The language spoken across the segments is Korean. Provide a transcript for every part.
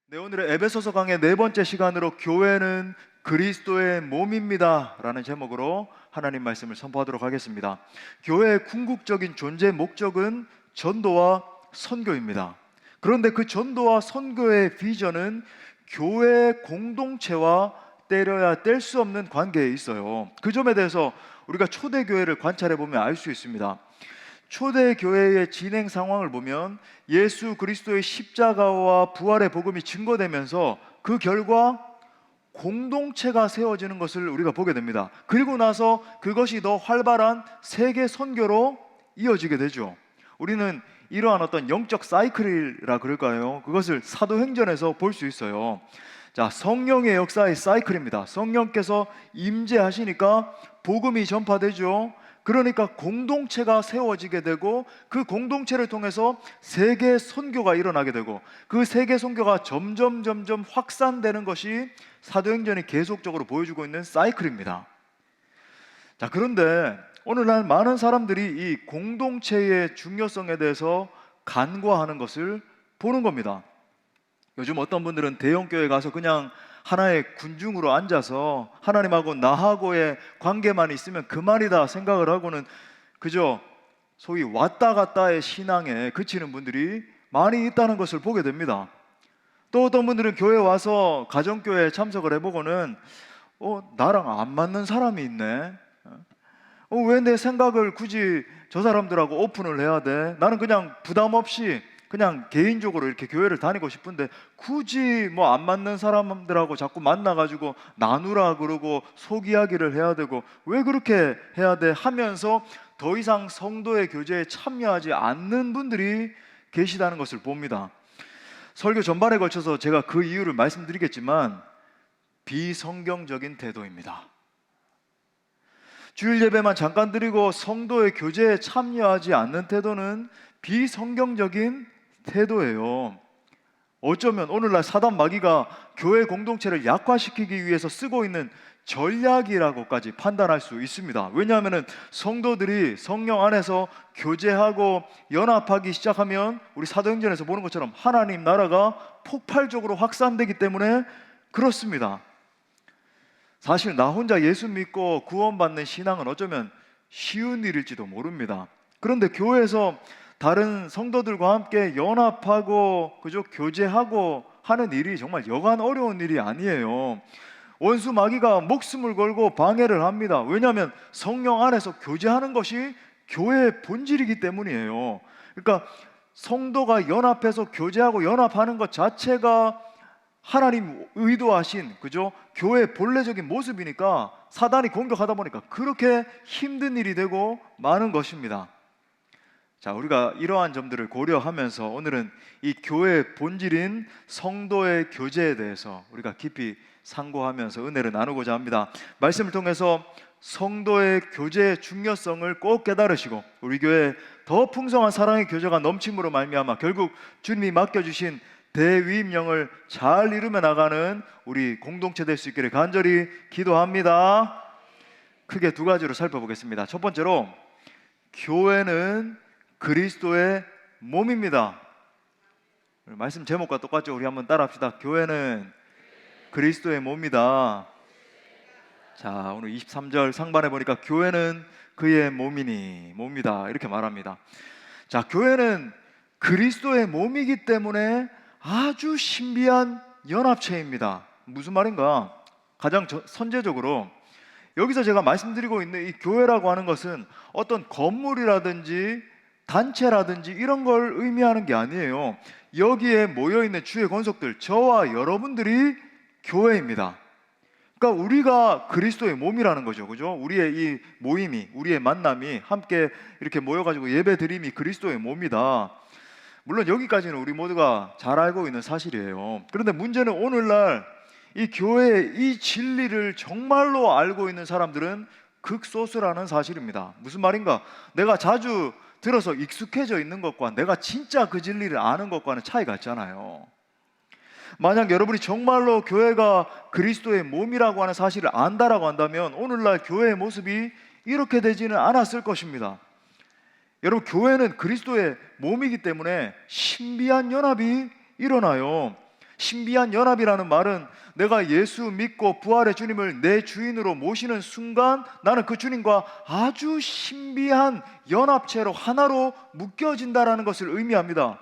네, 오늘의 에베소서 강의 네 번째 시간으로 교회는 그리스도의 몸입니다 라는 제목으로 하나님 말씀을 선포하도록 하겠습니다. 교회의 궁극적인 존재 목적은 전도와 선교입니다. 그런데 그 전도와 선교의 비전은 교회 공동체와 떼려야 뗄 수 없는 관계에 있어요. 그 점에 대해서 우리가 초대교회를 관찰해 보면 알 수 있습니다. 초대교회의 진행 상황을 보면 예수 그리스도의 십자가와 부활의 복음이 증거되면서 그 결과 공동체가 세워지는 것을 우리가 보게 됩니다. 그리고 나서 그것이 더 활발한 세계 선교로 이어지게 되죠. 우리는 이러한 어떤 영적 사이클이라 그럴까요? 그것을 사도행전에서 볼 수 있어요. 자, 성령의 역사의 사이클입니다. 성령께서 임재하시니까 복음이 전파되죠. 그러니까 공동체가 세워지게 되고 그 공동체를 통해서 세계 선교가 일어나게 되고 그 세계 선교가 점점 확산되는 것이 사도행전이 계속적으로 보여주고 있는 사이클입니다. 자, 그런데 오늘날 많은 사람들이 이 공동체의 중요성에 대해서 간과하는 것을 보는 겁니다. 요즘 어떤 분들은 대형교회 가서 그냥 하나의 군중으로 앉아서 하나님하고 나하고의 관계만 있으면 그만이다 생각을 하고는 그저 소위 왔다 갔다의 신앙에 그치는 분들이 많이 있다는 것을 보게 됩니다. 또 어떤 분들은 교회 와서 가정교회에 참석을 해보고는 나랑 안 맞는 사람이 있네. 왜 내 생각을 굳이 저 사람들하고 오픈을 해야 돼? 나는 그냥 부담 없이 그냥 개인적으로 이렇게 교회를 다니고 싶은데 굳이 뭐 안 맞는 사람들하고 자꾸 만나가지고 나누라 그러고 속 이야기를 해야 되고 왜 그렇게 해야 돼? 하면서 더 이상 성도의 교제에 참여하지 않는 분들이 계시다는 것을 봅니다. 설교 전반에 걸쳐서 제가 그 이유를 말씀드리겠지만 비성경적인 태도입니다. 주일 예배만 잠깐 드리고 성도의 교제에 참여하지 않는 태도는 비성경적인 태도예요. 어쩌면 오늘날 사단 마귀가 교회 공동체를 약화시키기 위해서 쓰고 있는 전략이라고까지 판단할 수 있습니다. 왜냐하면 성도들이 성령 안에서 교제하고 연합하기 시작하면 우리 사도행전에서 보는 것처럼 하나님 나라가 폭발적으로 확산되기 때문에 그렇습니다. 사실 나 혼자 예수 믿고 구원받는 신앙은 어쩌면 쉬운 일일지도 모릅니다. 그런데 교회에서 다른 성도들과 함께 연합하고 그저 교제하고 하는 일이 정말 여간 어려운 일이 아니에요. 원수 마귀가 목숨을 걸고 방해를 합니다. 왜냐하면 성령 안에서 교제하는 것이 교회의 본질이기 때문이에요. 그러니까 성도가 연합해서 교제하고 연합하는 것 자체가 하나님 의도하신 그죠? 교회의 본래적인 모습이니까 사단이 공격하다 보니까 그렇게 힘든 일이 되고 많은 것입니다. 자, 우리가 이러한 점들을 고려하면서 오늘은 이 교회의 본질인 성도의 교제에 대해서 우리가 깊이 상고하면서 은혜를 나누고자 합니다. 말씀을 통해서 성도의 교제의 중요성을 꼭 깨달으시고 우리 교회에 더 풍성한 사랑의 교제가 넘침으로 말미암아 결국 주님이 맡겨주신 대위임령을 잘 이루며 나가는 우리 공동체 될 수 있기를 간절히 기도합니다. 크게 두 가지로 살펴보겠습니다. 첫 번째로 교회는 그리스도의 몸입니다. 말씀 제목과 똑같죠? 우리 한번 따라합시다. 교회는 그리스도의 몸이다. 자, 오늘 23절 상반에 보니까 교회는 그의 몸이니 몸이다 이렇게 말합니다. 자, 교회는 그리스도의 몸이기 때문에 아주 신비한 연합체입니다. 무슨 말인가? 가장 선제적으로 여기서 제가 말씀드리고 있는 이 교회라고 하는 것은 어떤 건물이라든지 단체라든지 이런 걸 의미하는 게 아니에요. 여기에 모여있는 주의 권속들, 저와 여러분들이 교회입니다. 그러니까 우리가 그리스도의 몸이라는 거죠. 그죠? 우리의 이 모임이, 우리의 만남이 함께 이렇게 모여가지고 예배 드림이 그리스도의 몸이다. 물론 여기까지는 우리 모두가 잘 알고 있는 사실이에요. 그런데 문제는 오늘날 이 교회의 이 진리를 정말로 알고 있는 사람들은 극소수라는 사실입니다. 무슨 말인가? 내가 자주 들어서 익숙해져 있는 것과 내가 진짜 그 진리를 아는 것과는 차이가 있잖아요. 만약 여러분이 정말로 교회가 그리스도의 몸이라고 하는 사실을 안다라고 한다면 오늘날 교회의 모습이 이렇게 되지는 않았을 것입니다. 여러분, 교회는 그리스도의 몸이기 때문에 신비한 연합이 일어나요. 신비한 연합이라는 말은 내가 예수 믿고 부활의 주님을 내 주인으로 모시는 순간 나는 그 주님과 아주 신비한 연합체로 하나로 묶여진다라는 것을 의미합니다.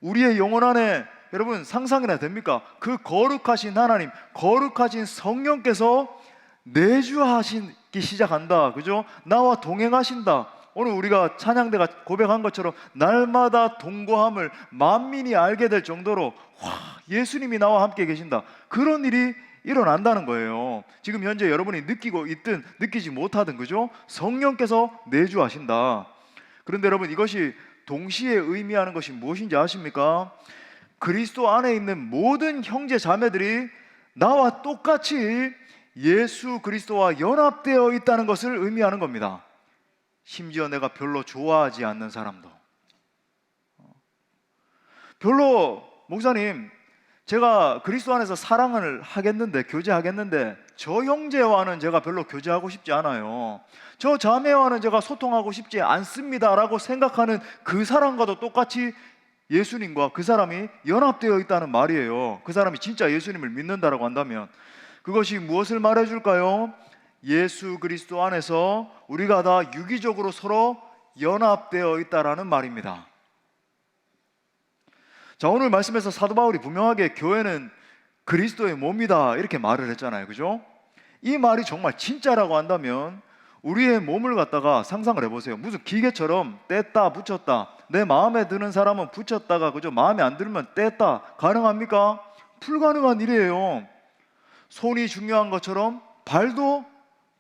우리의 영혼 안에 여러분 상상이나 됩니까? 그 거룩하신 하나님, 거룩하신 성령께서 내주하시기 시작한다. 그죠? 나와 동행하신다. 오늘 우리가 찬양대가 고백한 것처럼 날마다 동거함을 만민이 알게 될 정도로 예수님이 나와 함께 계신다. 그런 일이 일어난다는 거예요. 지금 현재 여러분이 느끼고 있든 느끼지 못하든 그죠? 성령께서 내주하신다. 그런데 여러분 이것이 동시에 의미하는 것이 무엇인지 아십니까? 그리스도 안에 있는 모든 형제 자매들이 나와 똑같이 예수 그리스도와 연합되어 있다는 것을 의미하는 겁니다. 심지어 내가 별로 좋아하지 않는 사람도. 별로 목사님 제가 그리스도 안에서 사랑을 하겠는데 교제하겠는데 저 형제와는 제가 별로 교제하고 싶지 않아요. 저 자매와는 제가 소통하고 싶지 않습니다 라고 생각하는 그 사람과도 똑같이 예수님과 그 사람이 연합되어 있다는 말이에요. 그 사람이 진짜 예수님을 믿는다라고 한다면 그것이 무엇을 말해줄까요? 예수 그리스도 안에서 우리가 다 유기적으로 서로 연합되어 있다라는 말입니다. 자, 오늘 말씀에서 사도 바울이 분명하게 교회는 그리스도의 몸이다 이렇게 말을 했잖아요. 그죠? 이 말이 정말 진짜라고 한다면 우리의 몸을 갖다가 상상을 해보세요. 무슨 기계처럼 뗐다 붙였다, 내 마음에 드는 사람은 붙였다가 그죠? 마음에 안 들면 뗐다 가능합니까? 불가능한 일이에요. 손이 중요한 것처럼 발도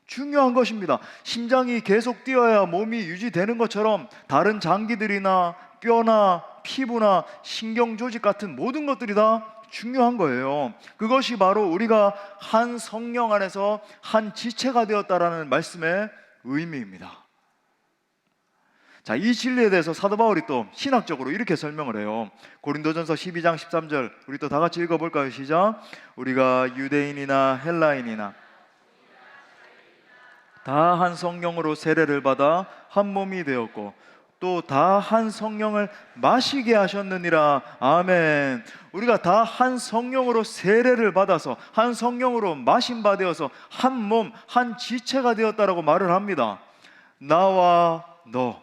중요한 것입니다. 심장이 계속 뛰어야 몸이 유지되는 것처럼 다른 장기들이나 뼈나 피부나 신경 조직 같은 모든 것들이 다 중요한 거예요. 그것이 바로 우리가 한 성령 안에서 한 지체가 되었다라는 말씀의 의미입니다. 자, 이 진리에 대해서 사도 바울이 또 신학적으로 이렇게 설명을 해요. 고린도전서 12장 13절 우리 또 다 같이 읽어볼까요? 시작. 우리가 유대인이나 헬라인이나 다 한 성령으로 세례를 받아 한 몸이 되었고 또 다 한 성령을 마시게 하셨느니라. 아멘. 우리가 다 한 성령으로 세례를 받아서 한 성령으로 마신 바 되어서 한 몸, 한 지체가 되었다라고 말을 합니다. 나와 너,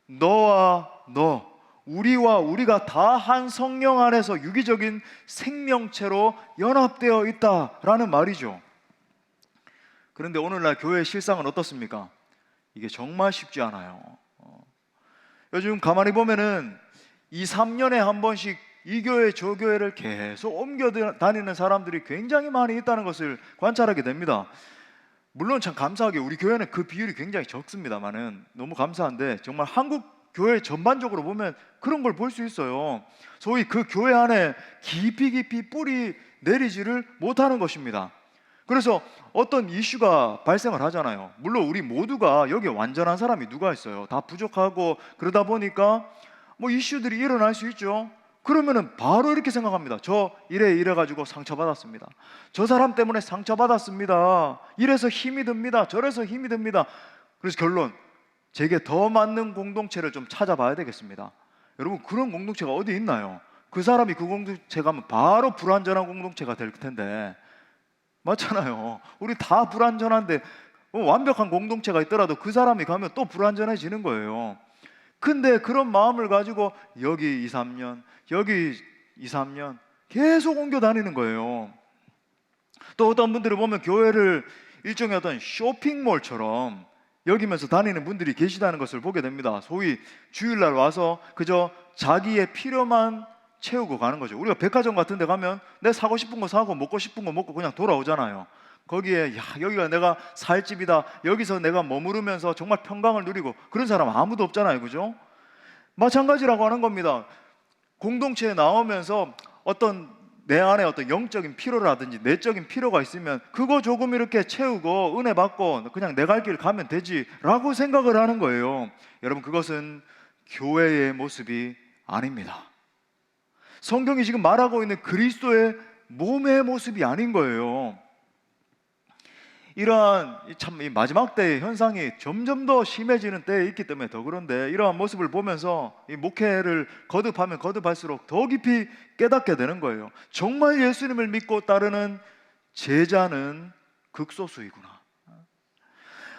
너와 너, 우리와 우리가 다 한 성령 안에서 유기적인 생명체로 연합되어 있다라는 말이죠. 그런데 오늘날 교회의 실상은 어떻습니까? 이게 정말 쉽지 않아요. 요즘 가만히 보면은 2, 3년에 한 번씩 이 교회 저 교회를 계속 옮겨 다니는 사람들이 굉장히 많이 있다는 것을 관찰하게 됩니다. 물론 참 감사하게 우리 교회는 그 비율이 굉장히 적습니다만은 너무 감사한데 정말 한국 교회 전반적으로 보면 그런 걸 볼 수 있어요. 소위 그 교회 안에 깊이 뿌리 내리지를 못하는 것입니다. 그래서 어떤 이슈가 발생을 하잖아요. 물론 우리 모두가 여기에 완전한 사람이 누가 있어요? 다 부족하고 그러다 보니까 뭐 이슈들이 일어날 수 있죠. 그러면은 바로 이렇게 생각합니다. 저 이래 가지고 상처받았습니다. 저 사람 때문에 상처받았습니다. 이래서 힘이 듭니다. 저래서 힘이 듭니다. 그래서 결론, 제게 더 맞는 공동체를 좀 찾아봐야 되겠습니다. 여러분 그런 공동체가 어디 있나요? 그 사람이 그 공동체 가면 바로 불완전한 공동체가 될 텐데 맞잖아요. 우리 다 불완전한데 완벽한 공동체가 있더라도 그 사람이 가면 또 불완전해지는 거예요. 근데 그런 마음을 가지고 여기 2, 3년, 여기 2, 3년 계속 옮겨 다니는 거예요. 또 어떤 분들을 보면 교회를 일종의 어떤 쇼핑몰처럼 여기면서 다니는 분들이 계시다는 것을 보게 됩니다. 소위 주일날 와서 그저 자기의 필요만 채우고 가는 거죠. 우리가 백화점 같은 데 가면 내 사고 싶은 거 사고 먹고 싶은 거 먹고 그냥 돌아오잖아요. 거기에 여기가 내가 살 집이다, 여기서 내가 머무르면서 정말 평강을 누리고 그런 사람 아무도 없잖아요. 그죠? 마찬가지라고 하는 겁니다. 공동체에 나오면서 어떤 내 안에 어떤 영적인 필요라든지 내적인 필요가 있으면 그거 조금 이렇게 채우고 은혜 받고 그냥 내 갈 길 가면 되지 라고 생각을 하는 거예요. 여러분 그것은 교회의 모습이 아닙니다. 성경이 지금 말하고 있는 그리스도의 몸의 모습이 아닌 거예요. 이러한 참 이 마지막 때의 현상이 점점 더 심해지는 때에 있기 때문에 더 그런데, 이러한 모습을 보면서 이 목회를 거듭하면 거듭할수록 더 깊이 깨닫게 되는 거예요. 정말 예수님을 믿고 따르는 제자는 극소수이구나.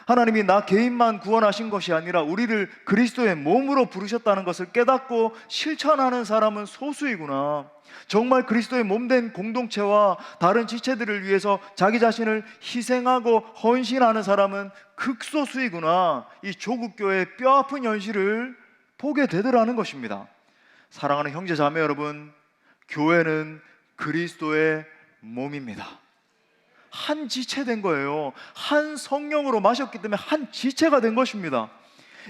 하나님이 나 개인만 구원하신 것이 아니라 우리를 그리스도의 몸으로 부르셨다는 것을 깨닫고 실천하는 사람은 소수이구나. 정말 그리스도의 몸된 공동체와 다른 지체들을 위해서 자기 자신을 희생하고 헌신하는 사람은 극소수이구나. 이 조국교회의 뼈아픈 현실을 보게 되더라는 것입니다. 사랑하는 형제 자매 여러분, 교회는 그리스도의 몸입니다. 한 지체된 거예요. 한 성령으로 마셨기 때문에 한 지체가 된 것입니다.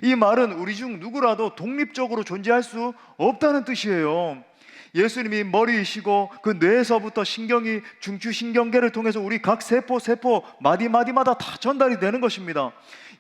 이 말은 우리 중 누구라도 독립적으로 존재할 수 없다는 뜻이에요. 예수님이 머리이시고 그 뇌에서부터 신경이 중추신경계를 통해서 우리 각 세포 마디마디마다 다 전달이 되는 것입니다.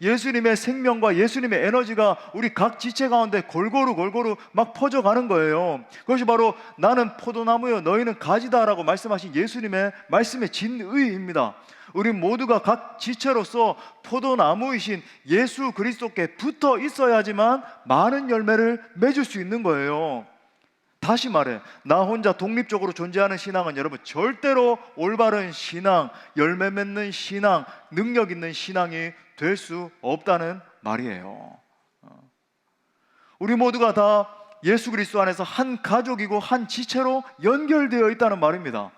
예수님의 생명과 예수님의 에너지가 우리 각 지체 가운데 골고루 막 퍼져가는 거예요. 그것이 바로 나는 포도나무요 너희는 가지다라고 말씀하신 예수님의 말씀의 진의입니다. 우리 모두가 각 지체로서 포도나무이신 예수 그리스도께 붙어 있어야지만 많은 열매를 맺을 수 있는 거예요. 다시 말해, 나 혼자 독립적으로 존재하는 신앙은 여러분 절대로 올바른 신앙, 열매 맺는 신앙, 능력 있는 신앙이 될 수 없다는 말이에요. 우리 모두가 다 예수 그리스도 안에서 한 가족이고 한 지체로 연결되어 있다는 말입니다.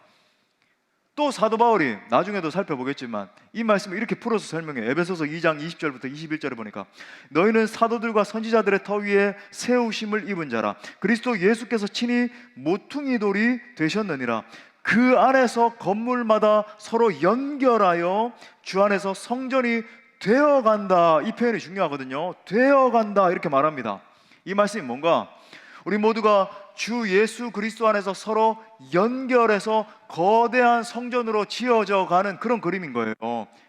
또 사도 바울이 나중에도 살펴보겠지만 이 말씀을 이렇게 풀어서 설명해요. 에베소서 2장 20절부터 21절에 보니까 너희는 사도들과 선지자들의 터 위에 세우심을 입은 자라. 그리스도 예수께서 친히 모퉁이 돌이 되셨느니라. 그 안에서 건물마다 서로 연결하여 주 안에서 성전이 되어간다. 이 표현이 중요하거든요. 되어간다 이렇게 말합니다. 이 말씀이 뭔가, 우리 모두가 주 예수 그리스도 안에서 서로 연결해서 거대한 성전으로 지어져 가는 그런 그림인 거예요.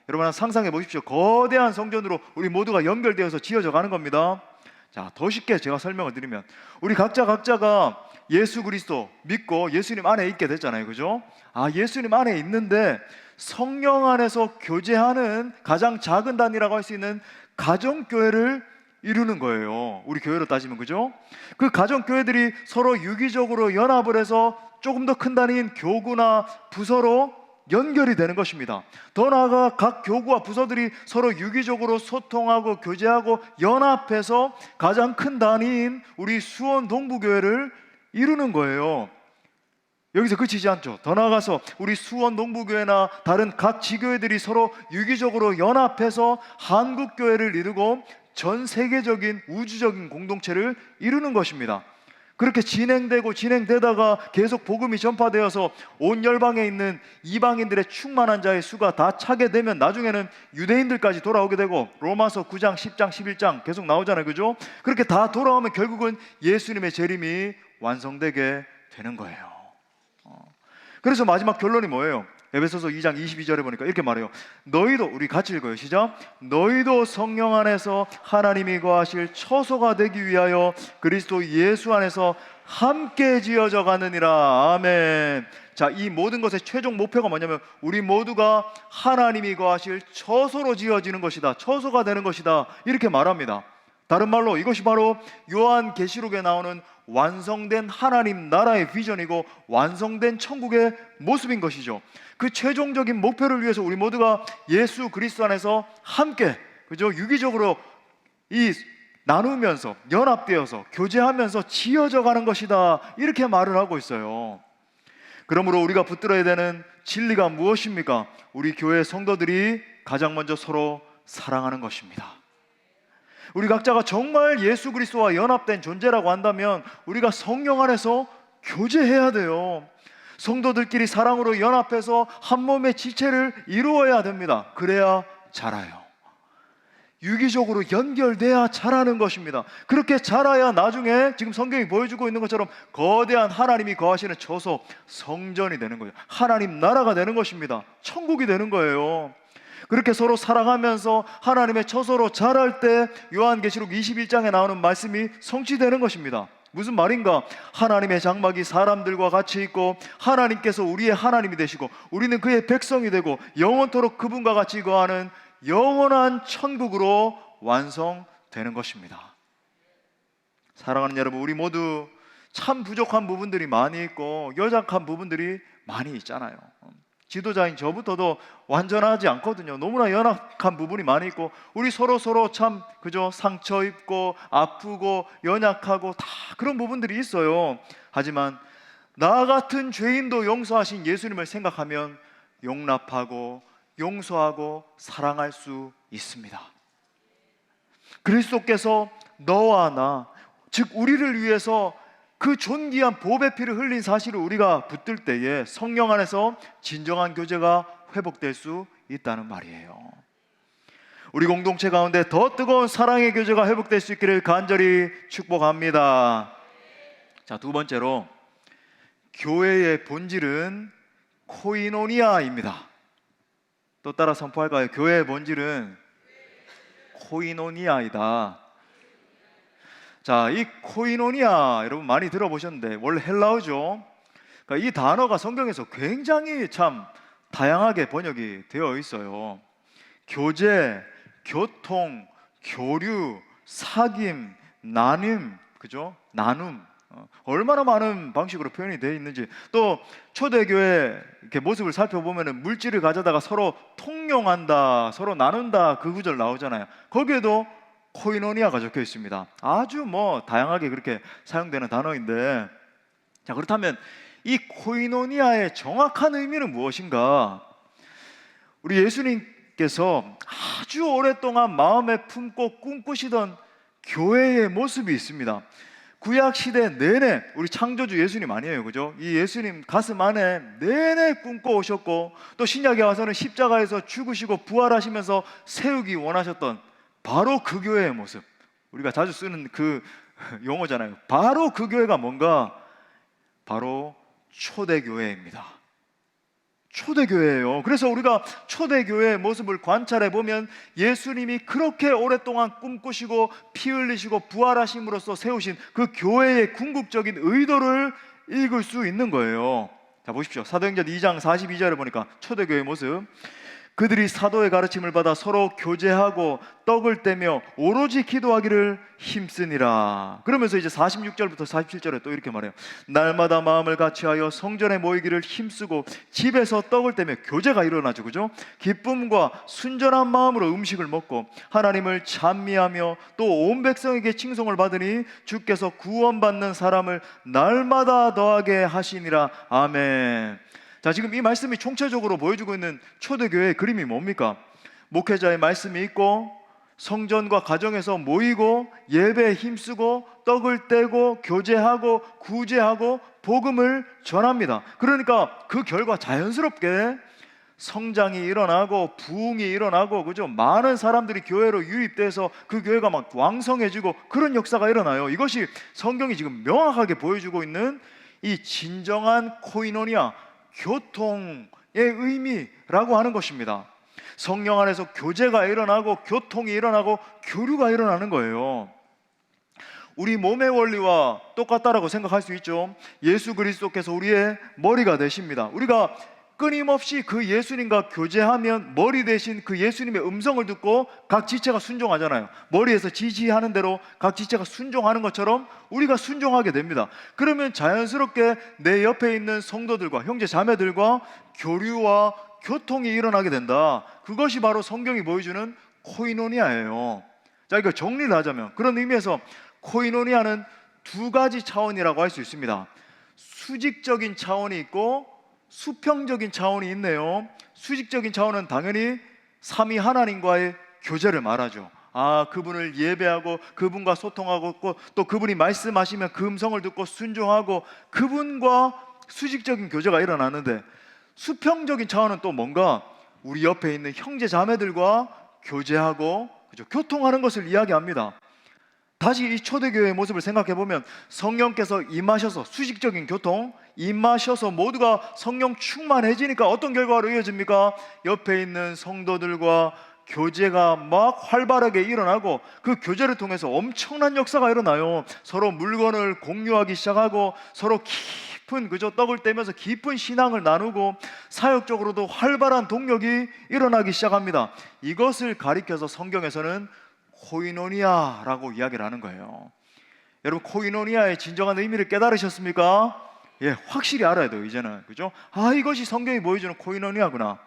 여러분 상상해 보십시오. 거대한 성전으로 우리 모두가 연결되어서 지어져 가는 겁니다. 자, 더 쉽게 제가 설명을 드리면, 우리 각자가 예수 그리스도 믿고 예수님 안에 있게 됐잖아요. 그죠? 예수님 안에 있는데 성령 안에서 교제하는 가장 작은 단위라고 할 수 있는 가정교회를 이루는 거예요. 우리 교회로 따지면. 그죠? 그 가정교회들이 서로 유기적으로 연합을 해서 조금 더 큰 단위인 교구나 부서로 연결이 되는 것입니다. 더 나아가 각 교구와 부서들이 서로 유기적으로 소통하고 교제하고 연합해서 가장 큰 단위인 우리 수원 동부교회를 이루는 거예요. 여기서 그치지 않죠. 더 나아가서 우리 수원 동부교회나 다른 각 지교회들이 서로 유기적으로 연합해서 한국교회를 이루고 전 세계적인 우주적인 공동체를 이루는 것입니다. 그렇게 진행되다가 계속 복음이 전파되어서 온 열방에 있는 이방인들의 충만한 자의 수가 다 차게 되면 나중에는 유대인들까지 돌아오게 되고, 로마서 9장, 10장, 11장 계속 나오잖아요. 그죠? 그렇게 다 돌아오면 결국은 예수님의 재림이 완성되게 되는 거예요. 그래서 마지막 결론이 뭐예요? 에베소서 2장 22절에 보니까 이렇게 말해요. 너희도, 우리 같이 읽어요. 시작. 너희도 성령 안에서 하나님이 거하실 처소가 되기 위하여 그리스도 예수 안에서 함께 지어져 가느니라. 아멘. 자, 이 모든 것의 최종 목표가 뭐냐면 우리 모두가 하나님이 거하실 처소로 지어지는 것이다. 처소가 되는 것이다. 이렇게 말합니다. 다른 말로 이것이 바로 요한계시록에 나오는 완성된 하나님 나라의 비전이고 완성된 천국의 모습인 것이죠. 그 최종적인 목표를 위해서 우리 모두가 예수 그리스도 안에서 함께, 그죠? 유기적으로 이 나누면서 연합되어서 교제하면서 지어져 가는 것이다. 이렇게 말을 하고 있어요. 그러므로 우리가 붙들어야 되는 진리가 무엇입니까? 우리 교회 성도들이 가장 먼저 서로 사랑하는 것입니다. 우리 각자가 정말 예수 그리스도와 연합된 존재라고 한다면 우리가 성령 안에서 교제해야 돼요. 성도들끼리 사랑으로 연합해서 한 몸의 지체를 이루어야 됩니다. 그래야 자라요. 유기적으로 연결돼야 자라는 것입니다. 그렇게 자라야 나중에 지금 성경이 보여주고 있는 것처럼 거대한 하나님이 거하시는 처소, 성전이 되는 거예요. 하나님 나라가 되는 것입니다. 천국이 되는 거예요. 그렇게 서로 사랑하면서 하나님의 처소로 자랄 때 요한계시록 21장에 나오는 말씀이 성취되는 것입니다. 무슨 말인가? 하나님의 장막이 사람들과 같이 있고 하나님께서 우리의 하나님이 되시고 우리는 그의 백성이 되고 영원토록 그분과 같이 거하는 영원한 천국으로 완성되는 것입니다. 사랑하는 여러분, 우리 모두 참 부족한 부분들이 많이 있고 연약한 부분들이 많이 있잖아요. 지도자인 저부터도 완전하지 않거든요. 너무나 연약한 부분이 많이 있고 우리 서로 참 그죠? 상처 입고 아프고 연약하고 다 그런 부분들이 있어요. 하지만 나 같은 죄인도 용서하신 예수님을 생각하면 용납하고 용서하고 사랑할 수 있습니다. 그리스도께서 너와 나, 즉 우리를 위해서 그 존귀한 보배 피를 흘린 사실을 우리가 붙들 때에 성령 안에서 진정한 교제가 회복될 수 있다는 말이에요. 우리 공동체 가운데 더 뜨거운 사랑의 교제가 회복될 수 있기를 간절히 축복합니다. 자, 두 번째로 교회의 본질은 코이노니아입니다. 또 따라 선포할까요? 교회의 본질은 코이노니아이다. 자, 이 코이노니아 여러분 많이 들어보셨는데 원래 헬라어죠. 그러니까 이 단어가 성경에서 굉장히 참 다양하게 번역이 되어 있어요. 교제, 교통, 교류, 사귐, 나눔, 그죠? 나눔. 얼마나 많은 방식으로 표현이 되어 있는지. 또 초대교회 이렇게 모습을 살펴보면은 물질을 가져다가 서로 통용한다, 서로 나눈다 그 구절 나오잖아요. 거기에도 코이노니아가 적혀 있습니다. 아주 다양하게 그렇게 사용되는 단어인데, 자, 그렇다면 이 코이노니아의 정확한 의미는 무엇인가? 우리 예수님께서 아주 오랫동안 마음에 품고 꿈꾸시던 교회의 모습이 있습니다. 구약 시대 내내 우리 창조주 예수님 아니에요, 그죠? 이 예수님 가슴 안에 내내 꿈꿔 오셨고 또 신약에 와서는 십자가에서 죽으시고 부활하시면서 세우기 원하셨던 바로 그 교회의 모습, 우리가 자주 쓰는 그 용어잖아요. 바로 그 교회가 뭔가? 바로 초대교회입니다. 초대교회예요. 그래서 우리가 초대교회의 모습을 관찰해 보면 예수님이 그렇게 오랫동안 꿈꾸시고 피 흘리시고 부활하심으로써 세우신 그 교회의 궁극적인 의도를 읽을 수 있는 거예요. 자, 보십시오. 사도행전 2장 42절에 보니까 초대교회의 모습, 그들이 사도의 가르침을 받아 서로 교제하고 떡을 떼며 오로지 기도하기를 힘쓰니라. 그러면서 이제 46절부터 47절에 또 이렇게 말해요. 날마다 마음을 같이하여 성전에 모이기를 힘쓰고 집에서 떡을 떼며 교제가 일어나죠, 그죠? 기쁨과 순전한 마음으로 음식을 먹고 하나님을 찬미하며 또 온 백성에게 칭송을 받으니 주께서 구원받는 사람을 날마다 더하게 하시니라. 아멘. 자, 지금 이 말씀이 총체적으로 보여주고 있는 초대교회의 그림이 뭡니까? 목회자의 말씀이 있고 성전과 가정에서 모이고 예배에 힘쓰고 떡을 떼고 교제하고 구제하고 복음을 전합니다. 그러니까 그 결과 자연스럽게 성장이 일어나고 부흥이 일어나고, 그죠? 많은 사람들이 교회로 유입돼서 그 교회가 막 왕성해지고 그런 역사가 일어나요. 이것이 성경이 지금 명확하게 보여주고 있는 이 진정한 코이노니아, 교통의 의미라고 하는 것입니다. 성령 안에서 교제가 일어나고 교통이 일어나고 교류가 일어나는 거예요. 우리 몸의 원리와 똑같다라고 생각할 수 있죠. 예수 그리스도께서 우리의 머리가 되십니다. 우리가 끊임없이 그 예수님과 교제하면 머리 대신 그 예수님의 음성을 듣고 각 지체가 순종하잖아요. 머리에서 지시하는 대로 각 지체가 순종하는 것처럼 우리가 순종하게 됩니다. 그러면 자연스럽게 내 옆에 있는 성도들과 형제 자매들과 교류와 교통이 일어나게 된다. 그것이 바로 성경이 보여주는 코이노니아예요. 자, 이거 정리를 하자면 그런 의미에서 코이노니아는 두 가지 차원이라고 할 수 있습니다. 수직적인 차원이 있고 수평적인 차원이 있네요. 수직적인 차원은 당연히 삼위 하나님과의 교제를 말하죠. 그분을 예배하고 그분과 소통하고 또 그분이 말씀하시면 그 음성을 듣고 순종하고 그분과 수직적인 교제가 일어나는데, 수평적인 차원은 또 뭔가 우리 옆에 있는 형제 자매들과 교제하고, 그죠? 교통하는 것을 이야기합니다. 다시 이 초대교회의 모습을 생각해 보면 성령께서 임하셔서 수직적인 교통, 임하셔서 모두가 성령 충만해지니까 어떤 결과로 이어집니까? 옆에 있는 성도들과 교제가 막 활발하게 일어나고 그 교제를 통해서 엄청난 역사가 일어나요. 서로 물건을 공유하기 시작하고 서로 깊은 그저 떡을 떼면서 깊은 신앙을 나누고 사역적으로도 활발한 동력이 일어나기 시작합니다. 이것을 가리켜서 성경에서는 코이노니아라고 이야기를 하는 거예요. 여러분, 코이노니아의 진정한 의미를 깨달으셨습니까? 예, 확실히 알아야 돼요, 이제는. 그죠? 이것이 성경이 보여주는 코이노니아구나.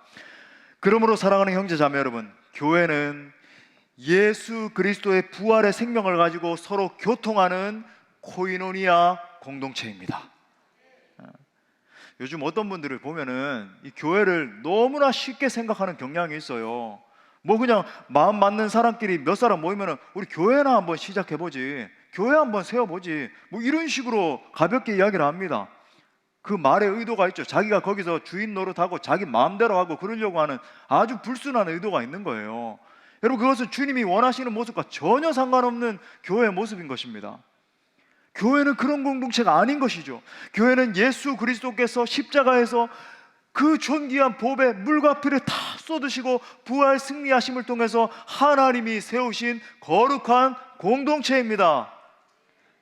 그러므로 사랑하는 형제자매 여러분, 교회는 예수 그리스도의 부활의 생명을 가지고 서로 교통하는 코이노니아 공동체입니다. 요즘 어떤 분들을 보면은 이 교회를 너무나 쉽게 생각하는 경향이 있어요. 뭐 그냥 마음 맞는 사람끼리 몇 사람 모이면은 우리 교회나 한번 시작해보지, 교회 한번 세워보지, 뭐 이런 식으로 가볍게 이야기를 합니다. 그 말의 의도가 있죠. 자기가 거기서 주인 노릇하고 자기 마음대로 하고 그러려고 하는 아주 불순한 의도가 있는 거예요. 여러분, 그것은 주님이 원하시는 모습과 전혀 상관없는 교회의 모습인 것입니다. 교회는 그런 공동체가 아닌 것이죠. 교회는 예수 그리스도께서 십자가에서 그 존귀한 보배 물과 피를 다 쏟으시고 부활 승리하심을 통해서 하나님이 세우신 거룩한 공동체입니다.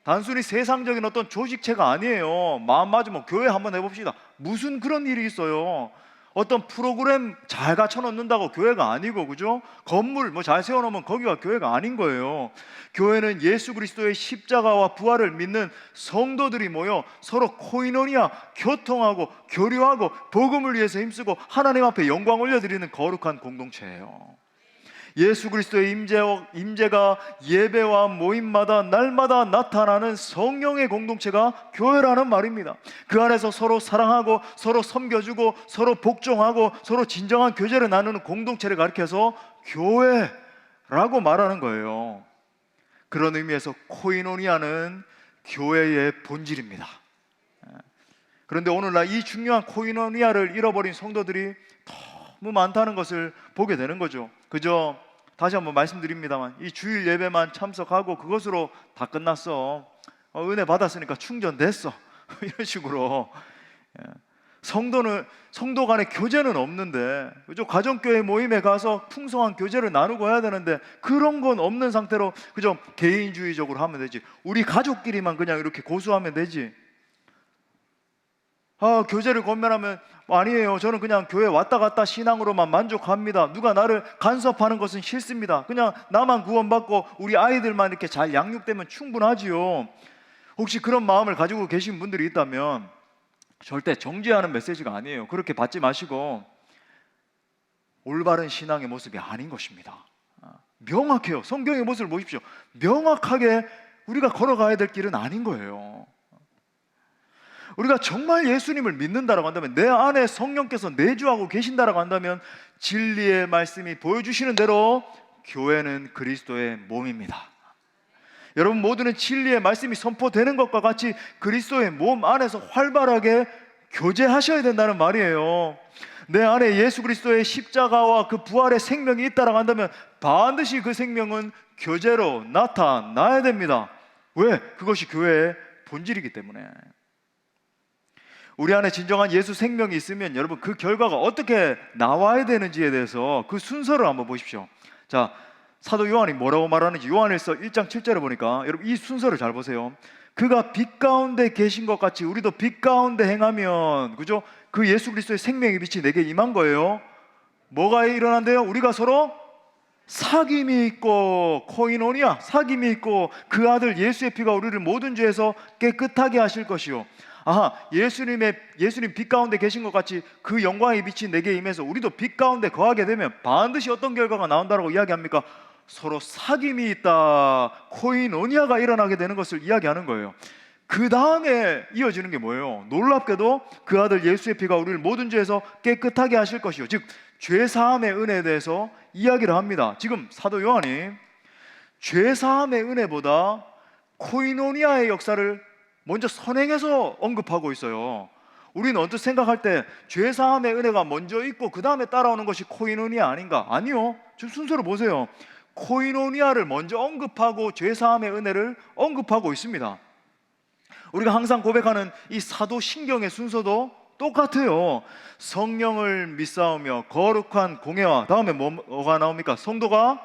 단순히 세상적인 어떤 조직체가 아니에요. 마음 맞으면 교회 한번 해봅시다. 무슨 그런 일이 있어요. 어떤 프로그램 잘 갖춰놓는다고 교회가 아니고, 그죠? 건물 뭐 잘 세워놓으면 거기가 교회가 아닌 거예요. 교회는 예수 그리스도의 십자가와 부활을 믿는 성도들이 모여 서로 코이노니아, 교통하고 교류하고 복음을 위해서 힘쓰고 하나님 앞에 영광 올려드리는 거룩한 공동체예요. 예수 그리스도의 임재가 예배와 모임마다 날마다 나타나는 성령의 공동체가 교회라는 말입니다. 그 안에서 서로 사랑하고 서로 섬겨주고 서로 복종하고 서로 진정한 교제를 나누는 공동체를 가리켜서 교회라고 말하는 거예요. 그런 의미에서 코이노니아는 교회의 본질입니다. 그런데 오늘날 이 중요한 코이노니아를 잃어버린 성도들이 너무 많다는 것을 보게 되는 거죠. 그저 다시 한번 말씀드립니다만 이 주일 예배만 참석하고 그것으로 다 끝났어. 은혜 받았으니까 충전됐어. 이런 식으로 성도 간의 교제는 없는데, 그죠? 가정교회 모임에 가서 풍성한 교제를 나누고 해야 되는데 그런 건 없는 상태로 그죠? 개인주의적으로 하면 되지. 우리 가족끼리만 그냥 이렇게 고수하면 되지. 교제를 권면하면 아니에요. 저는 그냥 교회 왔다 갔다 신앙으로만 만족합니다. 누가 나를 간섭하는 것은 싫습니다. 그냥 나만 구원받고 우리 아이들만 이렇게 잘 양육되면 충분하지요. 혹시 그런 마음을 가지고 계신 분들이 있다면 절대 정죄하는 메시지가 아니에요. 그렇게 받지 마시고 올바른 신앙의 모습이 아닌 것입니다. 명확해요. 성경의 모습을 보십시오. 명확하게 우리가 걸어가야 될 길은 아닌 거예요. 우리가 정말 예수님을 믿는다라고 한다면, 내 안에 성령께서 내주하고 계신다라고 한다면 진리의 말씀이 보여주시는 대로 교회는 그리스도의 몸입니다. 여러분 모두는 진리의 말씀이 선포되는 것과 같이 그리스도의 몸 안에서 활발하게 교제하셔야 된다는 말이에요. 내 안에 예수 그리스도의 십자가와 그 부활의 생명이 있다라고 한다면 반드시 그 생명은 교제로 나타나야 됩니다. 왜? 그것이 교회의 본질이기 때문에. 우리 안에 진정한 예수 생명이 있으면 여러분 그 결과가 어떻게 나와야 되는지에 대해서 그 순서를 한번 보십시오. 자, 사도 요한이 뭐라고 말하는지 요한일서 1장 7절에 보니까 여러분 이 순서를 잘 보세요. 그가 빛 가운데 계신 것 같이 우리도 빛 가운데 행하면, 그죠? 그 예수 그리스도의 생명의 빛이 내게 임한 거예요. 뭐가 일어난대요? 우리가 서로 사귐이 있고, 코이노니아, 사귐이 있고 그 아들 예수의 피가 우리를 모든 죄에서 깨끗하게 하실 것이요. 예수님 빛 가운데 계신 것 같이 그 영광의 빛이 내게 임해서 우리도 빛 가운데 거하게 되면 반드시 어떤 결과가 나온다라고 이야기합니까? 서로 사귐이 있다, 코이노니아가 일어나게 되는 것을 이야기하는 거예요. 그 다음에 이어지는 게 뭐예요? 놀랍게도 그 아들 예수의 피가 우리를 모든 죄에서 깨끗하게 하실 것이요. 즉 죄사함의 은혜에 대해서 이야기를 합니다. 지금 사도 요한이 죄사함의 은혜보다 코이노니아의 역사를 먼저 선행해서 언급하고 있어요. 우리는 언뜻 생각할 때 죄사함의 은혜가 먼저 있고 그 다음에 따라오는 것이 코이노니아 아닌가? 아니요. 지금 순서를 보세요. 코이노니아를 먼저 언급하고 죄사함의 은혜를 언급하고 있습니다. 우리가 항상 고백하는 이 사도신경의 순서도 똑같아요. 성령을 믿사오며 거룩한 공예와, 다음에 뭐가 나옵니까? 성도가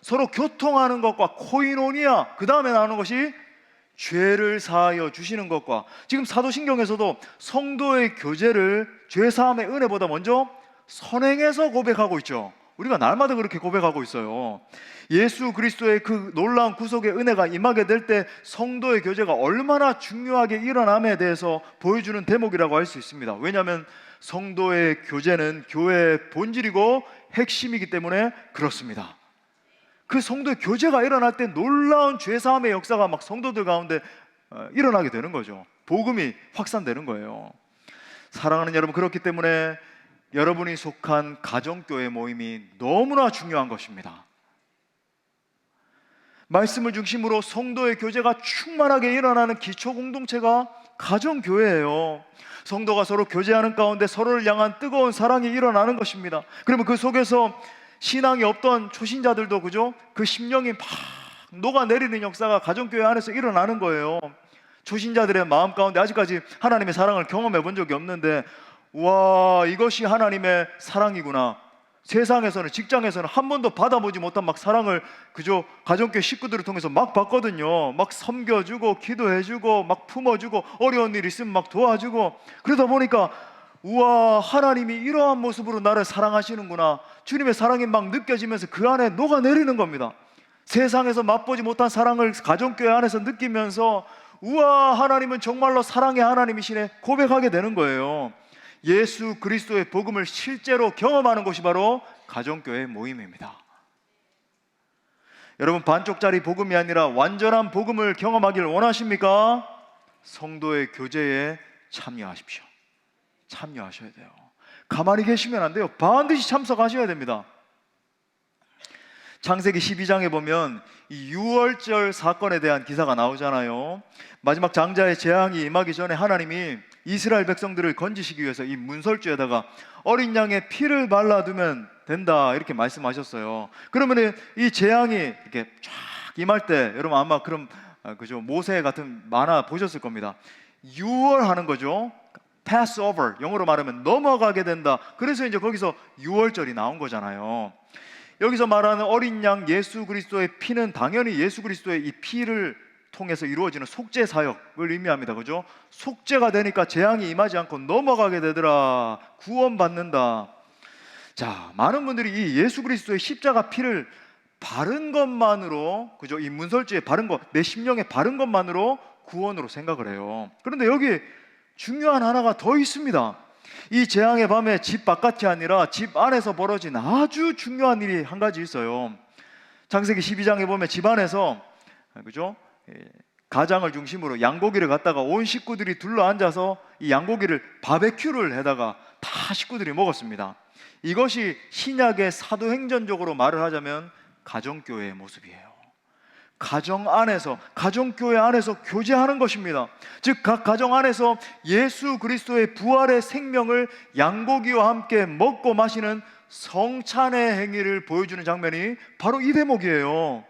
서로 교통하는 것과 코이노니아, 그 다음에 나오는 것이 죄를 사하여 주시는 것과, 지금 사도신경에서도 성도의 교제를 죄사함의 은혜보다 먼저 선행해서 고백하고 있죠. 우리가 날마다 그렇게 고백하고 있어요. 예수 그리스도의 그 놀라운 구속의 은혜가 임하게 될 때 성도의 교제가 얼마나 중요하게 일어남에 대해서 보여주는 대목이라고 할 수 있습니다. 왜냐하면 성도의 교제는 교회의 본질이고 핵심이기 때문에 그렇습니다. 그 성도의 교제가 일어날 때 놀라운 죄사함의 역사가 막 성도들 가운데 일어나게 되는 거죠. 복음이 확산되는 거예요. 사랑하는 여러분, 그렇기 때문에 여러분이 속한 가정교회 모임이 너무나 중요한 것입니다. 말씀을 중심으로 성도의 교제가 충만하게 일어나는 기초 공동체가 가정교회예요. 성도가 서로 교제하는 가운데 서로를 향한 뜨거운 사랑이 일어나는 것입니다. 그러면 그 속에서 신앙이 없던 초신자들도, 그죠? 그 심령이 막 녹아내리는 역사가 가정교회 안에서 일어나는 거예요. 초신자들의 마음 가운데 아직까지 하나님의 사랑을 경험해 본 적이 없는데, 와, 이것이 하나님의 사랑이구나. 세상에서는, 직장에서는 한 번도 받아보지 못한 막 사랑을 그저 가정교회 식구들을 통해서 막 받거든요. 막 섬겨주고 기도해주고 막 품어주고 어려운 일 있으면 막 도와주고, 그러다 보니까 우와, 하나님이 이러한 모습으로 나를 사랑하시는구나, 주님의 사랑이 막 느껴지면서 그 안에 녹아내리는 겁니다. 세상에서 맛보지 못한 사랑을 가정교회 안에서 느끼면서 우와, 하나님은 정말로 사랑의 하나님이시네 고백하게 되는 거예요. 예수 그리스도의 복음을 실제로 경험하는 곳이 바로 가정교회 모임입니다. 여러분, 반쪽짜리 복음이 아니라 완전한 복음을 경험하기를 원하십니까? 성도의 교제에 참여하십시오. 참여하셔야 돼요. 가만히 계시면 안 돼요. 반드시 참석하셔야 됩니다. 창세기 12장에 보면 이 유월절 사건에 대한 기사가 나오잖아요. 마지막 장자의 재앙이 임하기 전에 하나님이 이스라엘 백성들을 건지시기 위해서 이 문설주에다가 어린 양의 피를 발라두면 된다, 이렇게 말씀하셨어요. 그러면 이 재앙이 이렇게 쫙 임할 때, 여러분 아마 그럼 그죠, 모세 같은 만화 보셨을 겁니다. 유월하는 거죠. Passover, 영어로 말하면 넘어가게 된다. 그래서 이제 거기서 유월절이 나온 거잖아요. 여기서 말하는 어린 양 예수 그리스도의 피는 당연히 예수 그리스도의 이 피를 통해서 이루어지는 속죄 사역을 의미합니다. 그죠? 속죄가 되니까 재앙이 임하지 않고 넘어가게 되더라. 구원받는다. 자, 많은 분들이 이 예수 그리스도의 십자가 피를 바른 것만으로, 그죠? 이 문설주에 바른 것, 내 심령에 바른 것만으로 구원으로 생각을 해요. 그런데 여기 중요한 하나가 더 있습니다. 이 재앙의 밤에 집 바깥이 아니라 집 안에서 벌어진 아주 중요한 일이 한 가지 있어요. 창세기 12장에 보면 집 안에서, 그죠? 가장을 중심으로 양고기를 갖다가 온 식구들이 둘러 앉아서 이 양고기를 바베큐를 해다가 다 식구들이 먹었습니다. 이것이 신약의 사도행전적으로 말을 하자면 가정교회의 모습이에요. 가정 안에서, 가정교회 안에서 교제하는 것입니다. 즉 각 가정 안에서 예수 그리스도의 부활의 생명을 양고기와 함께 먹고 마시는 성찬의 행위를 보여주는 장면이 바로 이 대목이에요.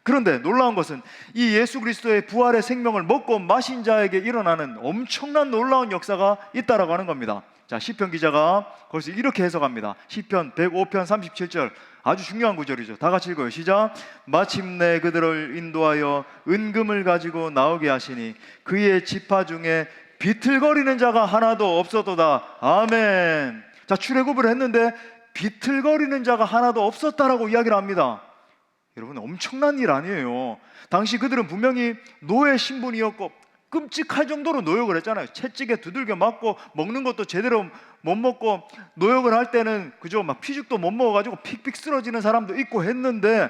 그런데 놀라운 것은 이 예수 그리스도의 부활의 생명을 먹고 마신 자에게 일어나는 엄청난 놀라운 역사가 있다라고 하는 겁니다. 자, 시편 기자가 거기서 이렇게 해석합니다. 시편 105편 37절, 아주 중요한 구절이죠. 다 같이 읽어요. 시작. 마침내 그들을 인도하여 은금을 가지고 나오게 하시니 그의 지파 중에 비틀거리는 자가 하나도 없었도다. 아멘. 자, 출애굽을 했는데 비틀거리는 자가 하나도 없었다라고 이야기를 합니다. 여러분, 엄청난 일 아니에요. 당시 그들은 분명히 노예 신분이었고 끔찍할 정도로 노역을 했잖아요. 채찍에 두들겨 맞고 먹는 것도 제대로 못 먹고, 노역을 할 때는 그죠, 막 피죽도 못 먹어가지고 픽픽 쓰러지는 사람도 있고 했는데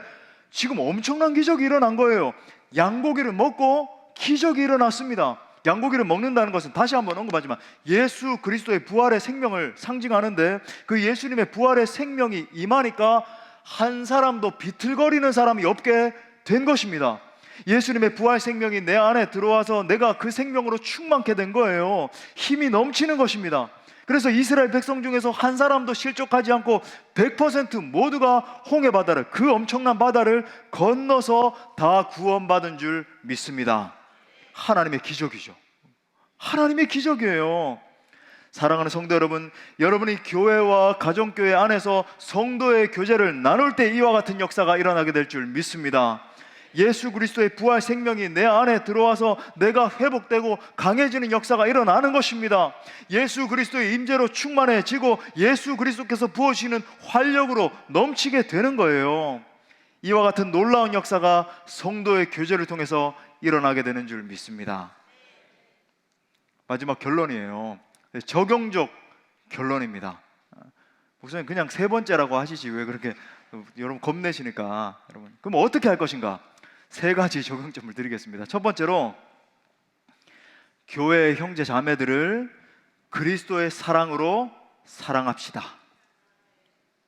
지금 엄청난 기적이 일어난 거예요. 양고기를 먹고 기적이 일어났습니다. 양고기를 먹는다는 것은 다시 한번 언급하지만 예수 그리스도의 부활의 생명을 상징하는데, 그 예수님의 부활의 생명이 임하니까 한 사람도 비틀거리는 사람이 없게 된 것입니다. 예수님의 부활 생명이 내 안에 들어와서 내가 그 생명으로 충만케 된 거예요. 힘이 넘치는 것입니다. 그래서 이스라엘 백성 중에서 한 사람도 실족하지 않고 100% 모두가 홍해 바다를, 그 엄청난 바다를 건너서 다 구원받은 줄 믿습니다. 하나님의 기적이죠. 하나님의 기적이에요. 사랑하는 성도 여러분, 여러분이 교회와 가정교회 안에서 성도의 교제를 나눌 때 이와 같은 역사가 일어나게 될 줄 믿습니다. 예수 그리스도의 부활 생명이 내 안에 들어와서 내가 회복되고 강해지는 역사가 일어나는 것입니다. 예수 그리스도의 임재로 충만해지고 예수 그리스도께서 부어주시는 활력으로 넘치게 되는 거예요. 이와 같은 놀라운 역사가 성도의 교제를 통해서 일어나게 되는 줄 믿습니다. 마지막 결론이에요. 적용적 결론입니다. 목사님 그냥 세 번째라고 하시지 왜 그렇게 여러분 겁내시니까. 여러분 그럼 어떻게 할 것인가? 세 가지 적용점을 드리겠습니다. 첫 번째로, 교회의 형제 자매들을 그리스도의 사랑으로 사랑합시다.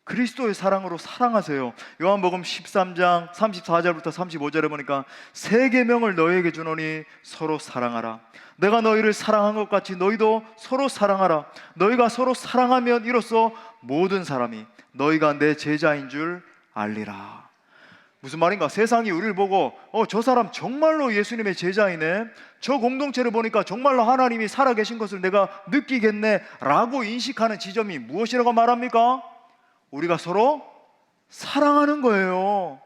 그리스도의 사랑으로 사랑하세요. 요한복음 13장 34절부터 35절에 보니까 새 계명을 너희에게 주노니 서로 사랑하라. 내가 너희를 사랑한 것 같이 너희도 서로 사랑하라. 너희가 서로 사랑하면 이로써 모든 사람이 너희가 내 제자인 줄 알리라. 무슨 말인가? 세상이 우리를 보고 저 사람 정말로 예수님의 제자이네, 저 공동체를 보니까 정말로 하나님이 살아계신 것을 내가 느끼겠네 라고 인식하는 지점이 무엇이라고 말합니까? 우리가 서로 사랑하는 거예요.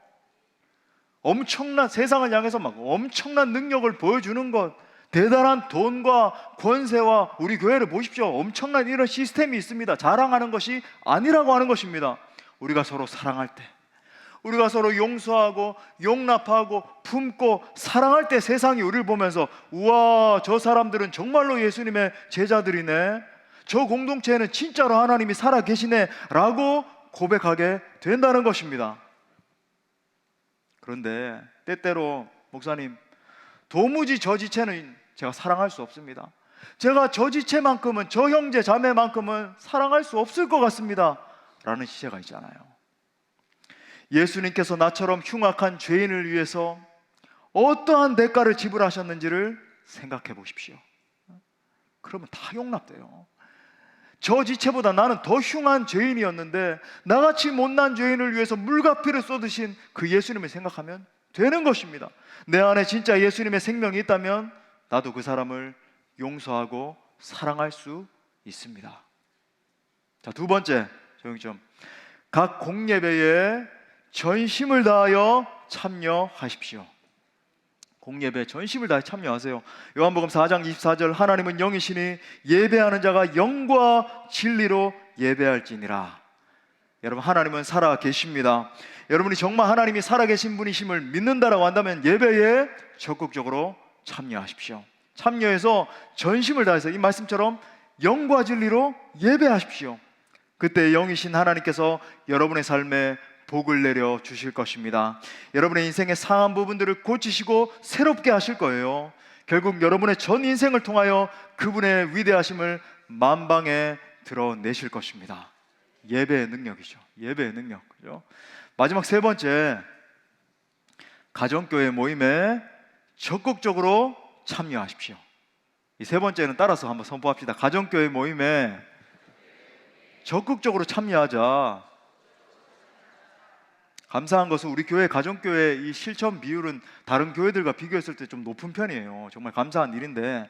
엄청난, 세상을 향해서 막 엄청난 능력을 보여주는 것, 대단한 돈과 권세와 우리 교회를 보십시오. 엄청난 이런 시스템이 있습니다. 자랑하는 것이 아니라고 하는 것입니다. 우리가 서로 사랑할 때, 우리가 서로 용서하고 용납하고 품고 사랑할 때 세상이 우리를 보면서 우와, 저 사람들은 정말로 예수님의 제자들이네, 저 공동체에는 진짜로 하나님이 살아계시네 라고 고백하게 된다는 것입니다. 그런데 때때로 목사님, 도무지 저 지체는 제가 사랑할 수 없습니다, 제가 저 지체만큼은, 저 형제 자매만큼은 사랑할 수 없을 것 같습니다 라는 지체가 있잖아요. 예수님께서 나처럼 흉악한 죄인을 위해서 어떠한 대가를 지불하셨는지를 생각해 보십시오. 그러면 다 용납돼요. 저 지체보다 나는 더 흉한 죄인이었는데 나같이 못난 죄인을 위해서 물과 피를 쏟으신 그 예수님을 생각하면 되는 것입니다. 내 안에 진짜 예수님의 생명이 있다면 나도 그 사람을 용서하고 사랑할 수 있습니다. 자, 두 번째 적용점, 각 공예배에 전심을 다하여 참여하십시오. 공예배 전심을 다해 참여하세요. 요한복음 4장 24절, 하나님은 영이시니 예배하는 자가 영과 진리로 예배할지니라. 여러분, 하나님은 살아 계십니다. 여러분이 정말 하나님이 살아 계신 분이심을 믿는다라고 한다면 예배에 적극적으로 참여하십시오. 참여해서 전심을 다해서 이 말씀처럼 영과 진리로 예배하십시오. 그때 영이신 하나님께서 여러분의 삶에 복을 내려 주실 것입니다. 여러분의 인생의 상한 부분들을 고치시고 새롭게 하실 거예요. 결국 여러분의 전 인생을 통하여 그분의 위대하심을 만방에 드러내실 것입니다. 예배의 능력이죠. 예배의 능력. 그죠? 마지막 세 번째, 가정교회 모임에 적극적으로 참여하십시오. 이 세 번째는 따라서 한번 선포합시다. 가정교회 모임에 적극적으로 참여하자. 감사한 것은 우리 교회 가정교회 이 실천 비율은 다른 교회들과 비교했을 때 좀 높은 편이에요. 정말 감사한 일인데,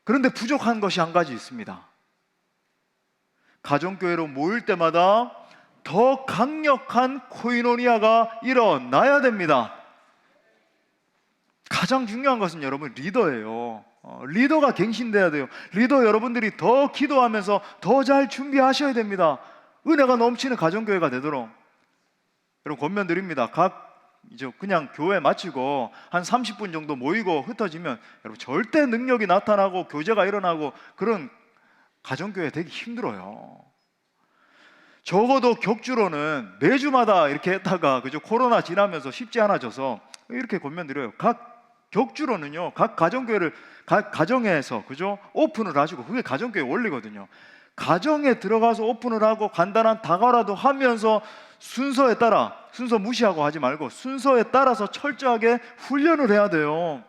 그런데 부족한 것이 한 가지 있습니다. 가정교회로 모일 때마다 더 강력한 코이노니아가 일어나야 됩니다. 가장 중요한 것은 여러분 리더예요. 리더가 갱신돼야 돼요. 리더 여러분들이 더 기도하면서 더 잘 준비하셔야 됩니다. 은혜가 넘치는 가정교회가 되도록 여러분 권면드립니다. 이제 그냥 교회 마치고 한 30분 정도 모이고 흩어지면 여러분 절대 능력이 나타나고 교제가 일어나고 그런 가정교회 되기 힘들어요. 적어도 격주로는 매주마다 이렇게 했다가 그죠, 코로나 지나면서 쉽지 않아져서 이렇게 권면드려요. 각 격주로는요, 각 가정교회를 각 가정에서 그죠 오픈을 하시고, 그게 가정교회 원리거든요. 가정에 들어가서 오픈을 하고 간단한 다과라도 하면서 순서에 따라, 순서 무시하고 하지 말고 순서에 따라서 철저하게 훈련을 해야 돼요.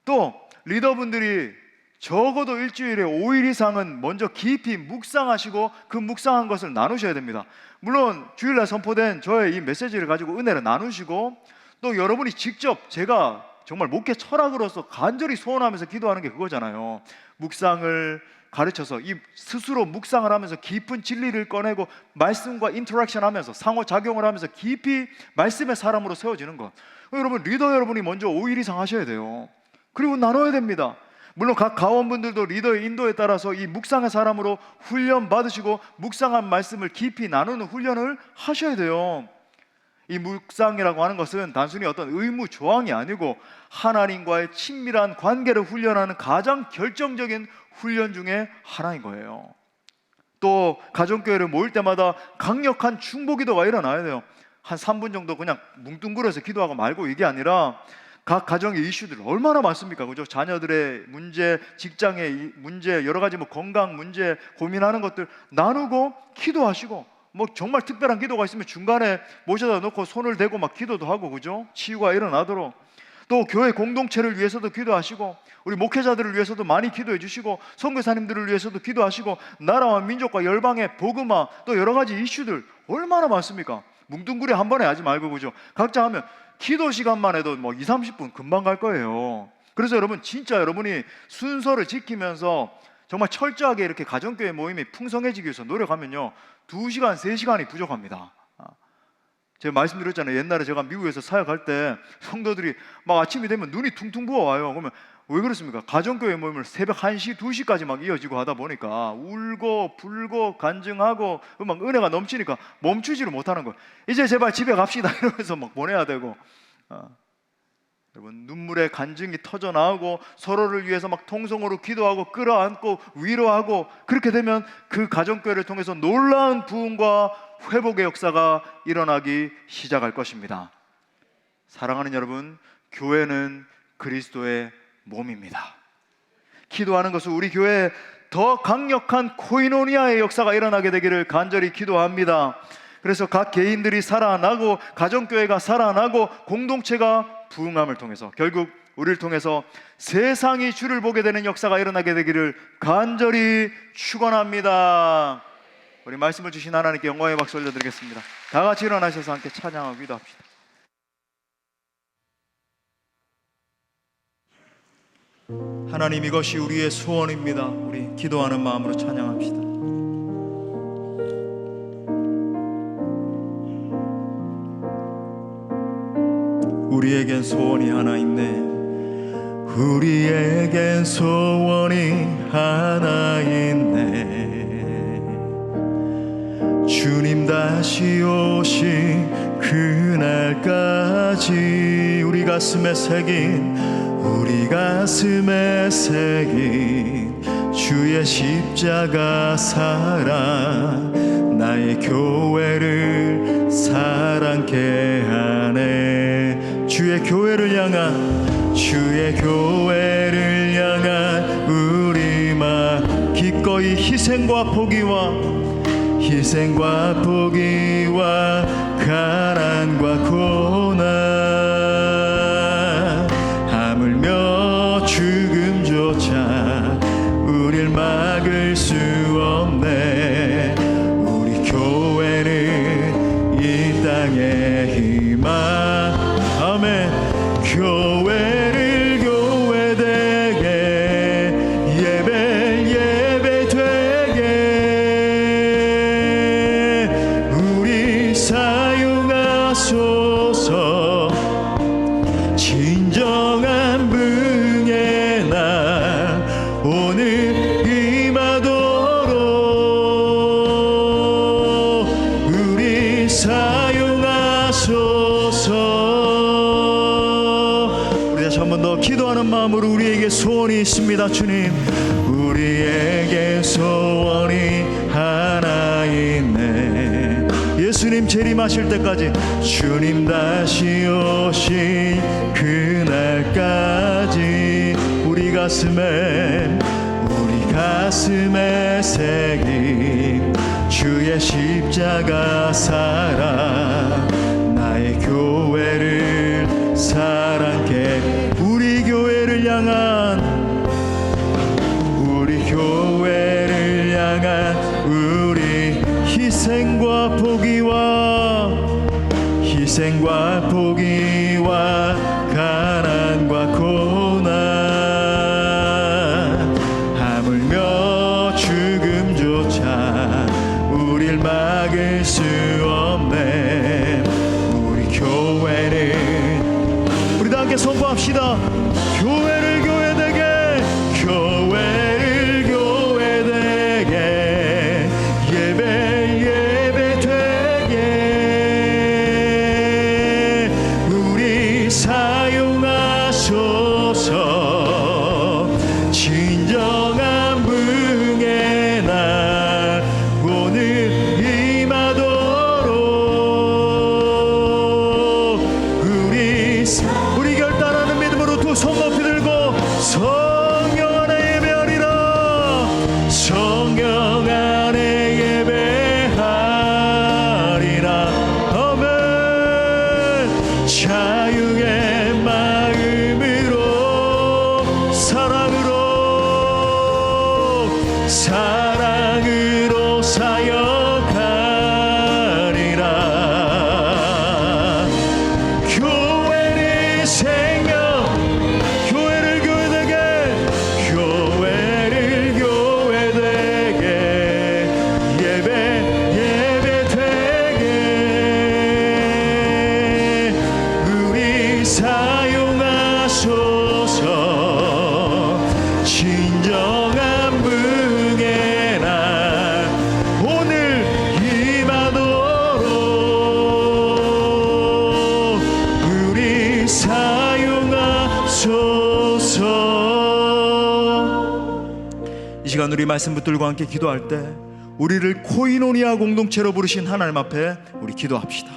또 리더분들이 적어도 일주일에 5일 이상은 먼저 깊이 묵상하시고 그 묵상한 것을 나누셔야 됩니다. 물론 주일날 선포된 저의 이 메시지를 가지고 은혜를 나누시고, 또 여러분이 직접, 제가 정말 목회 철학으로서 간절히 소원하면서 기도하는 게 그거잖아요. 묵상을 가르쳐서 이 스스로 묵상을 하면서 깊은 진리를 꺼내고 말씀과 인터랙션 하면서 상호작용을 하면서 깊이 말씀의 사람으로 세워지는 것. 여러분, 리더 여러분이 먼저 5일 이상 하셔야 돼요. 그리고 나눠야 됩니다. 물론 각 가원분들도 리더의 인도에 따라서 이 묵상의 사람으로 훈련 받으시고 묵상한 말씀을 깊이 나누는 훈련을 하셔야 돼요. 이 묵상이라고 하는 것은 단순히 어떤 의무 조항이 아니고 하나님과의 친밀한 관계를 훈련하는 가장 결정적인 훈련 중에 하나인 거예요. 또 가정교회를 모일 때마다 강력한 중보기도가 일어나야 돼요. 한 3분 정도 그냥 뭉뚱그려서 기도하고 말고 이게 아니라 각 가정의 이슈들 얼마나 많습니까? 그죠? 자녀들의 문제, 직장의 문제, 여러 가지 뭐 건강 문제 고민하는 것들 나누고 기도하시고, 뭐 정말 특별한 기도가 있으면 중간에 모셔다 놓고 손을 대고 막 기도도 하고, 그죠? 치유가 일어나도록. 또 교회 공동체를 위해서도 기도하시고, 우리 목회자들을 위해서도 많이 기도해 주시고, 선교사님들을 위해서도 기도하시고, 나라와 민족과 열방의 복음화, 또 여러 가지 이슈들 얼마나 많습니까? 뭉뚱그려 한 번에 하지 말고, 그죠? 각자 하면 기도 시간만 해도 뭐 2, 30분 금방 갈 거예요. 그래서 여러분, 진짜 여러분이 순서를 지키면서 정말 철저하게 이렇게 가정교회 모임이 풍성해지기 위해서 노력하면요 2시간, 3시간이 부족합니다. 제가 말씀드렸잖아요. 옛날에 제가 미국에서 사역할 때 성도들이 막 아침이 되면 눈이 퉁퉁 부어와요. 그러면 왜 그렇습니까? 가정교회 모임을 새벽 1시, 2시까지 막 이어지고 하다 보니까 울고 불고 간증하고 막 은혜가 넘치니까 멈추지를 못하는 거예요. 이제 제발 집에 갑시다 이러면서 막 보내야 되고, 여러분, 눈물의 간증이 터져 나오고 서로를 위해서 막 통성으로 기도하고 끌어안고 위로하고, 그렇게 되면 그 가정교회를 통해서 놀라운 부흥과 회복의 역사가 일어나기 시작할 것입니다. 사랑하는 여러분, 교회는 그리스도의 몸입니다. 기도하는 것은 우리 교회에 더 강력한 코이노니아의 역사가 일어나게 되기를 간절히 기도합니다. 그래서 각 개인들이 살아나고 가정교회가 살아나고 공동체가 부흥함을 통해서 결국 우리를 통해서 세상이 주를 보게 되는 역사가 일어나게 되기를 간절히 축원합니다. 우리 말씀을 주신 하나님께 영광의 박수 올려드리겠습니다. 다 같이 일어나셔서 함께 찬양하고 기도합시다. 하나님, 이것이 우리의 소원입니다. 우리 기도하는 마음으로 찬양합시다. 우리에겐 소원이 하나 있네. 우리에겐 소원이 하나 있네. 주님 다시 오신 그날까지 우리 가슴에 새긴 주의 십자가 사랑, 나의 교회를 사랑케 하네. 주의 교회를 향한 우리 마 기꺼이 희생과 포기와 가난과 고난, 하물며 죽음조차 우릴 막을 수 없네. 우리 교회는 이 땅의 희망. 아멘. 교회를 교회되게, 예배 되게 우리 사용하소서. 진정한 부흥의 날 오늘 임하도록 우리 사용하소서. 한 번 더 기도하는 마음으로 우리에게 소원이 있습니다. 주님, 우리에게 소원이 하나 있네. 예수님 재림하실 때까지, 주님 다시 오신 그날까지 우리 가슴에 새긴 주의 십자가 사랑, 나의 교회를 사랑케. 우리 교회를 향한 우리 희생과 포기와 가난과 고난, 하물며 우릴 막을 수 없네. 우리 교회를, 우리 다 함께 선포합시다. 교회를 교회되게, 교회를 교회되게, 예배 예배되게 우리 사용하소서. 진정한 부흥의 날 오늘 임하도록 우리 결단하는 믿음으로 두 손 높이 들고 성령 안에 예배하리라. 성령 안에 예배하리라. 아멘. 자유의 마음으로 사랑으로 사역하리라. 교회를 생명, 교회를 교회되게, 교회를 교회되게, 예배 예배되게 우리 사용하소서. 진정한 부흥의 날 오늘 임하도록 우리 사용하소서. 이 시간 우리 말씀 붙들고 함께 기도할 때 우리를 코이노니아 공동체로 부르신 하나님 앞에 우리 기도합시다.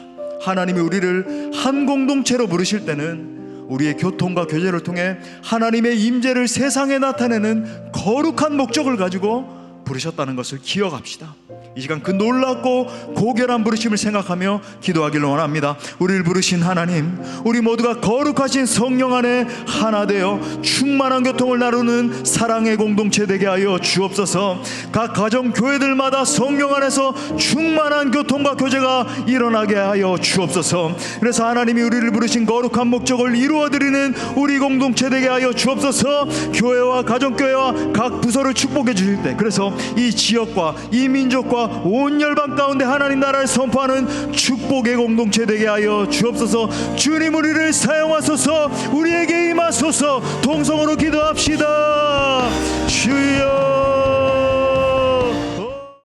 하나님이 우리를 한 공동체로 부르실 때는 우리의 교통과 교제를 통해 하나님의 임재를 세상에 나타내는 거룩한 목적을 가지고 부르셨다는 것을 기억합시다. 이 시간 그 놀랍고 고결한 부르심을 생각하며 기도하기를 원합니다. 우리를 부르신 하나님, 우리 모두가 거룩하신 성령 안에 하나 되어 충만한 교통을 나누는 사랑의 공동체 되게 하여 주옵소서. 각 가정 교회들마다 성령 안에서 충만한 교통과 교제가 일어나게 하여 주옵소서. 그래서 하나님이 우리를 부르신 거룩한 목적을 이루어드리는 우리 공동체 되게 하여 주옵소서. 교회와 가정교회와 각 부서를 축복해 주실 때, 그래서 이 지역과 이 민족과 온 열방 가운데 하나님 나라를 선포하는 축복의 공동체 되게 하여 주옵소서. 주님 우리를 사용하소서. 우리에게 임하소서. 동성으로 기도합시다. 주여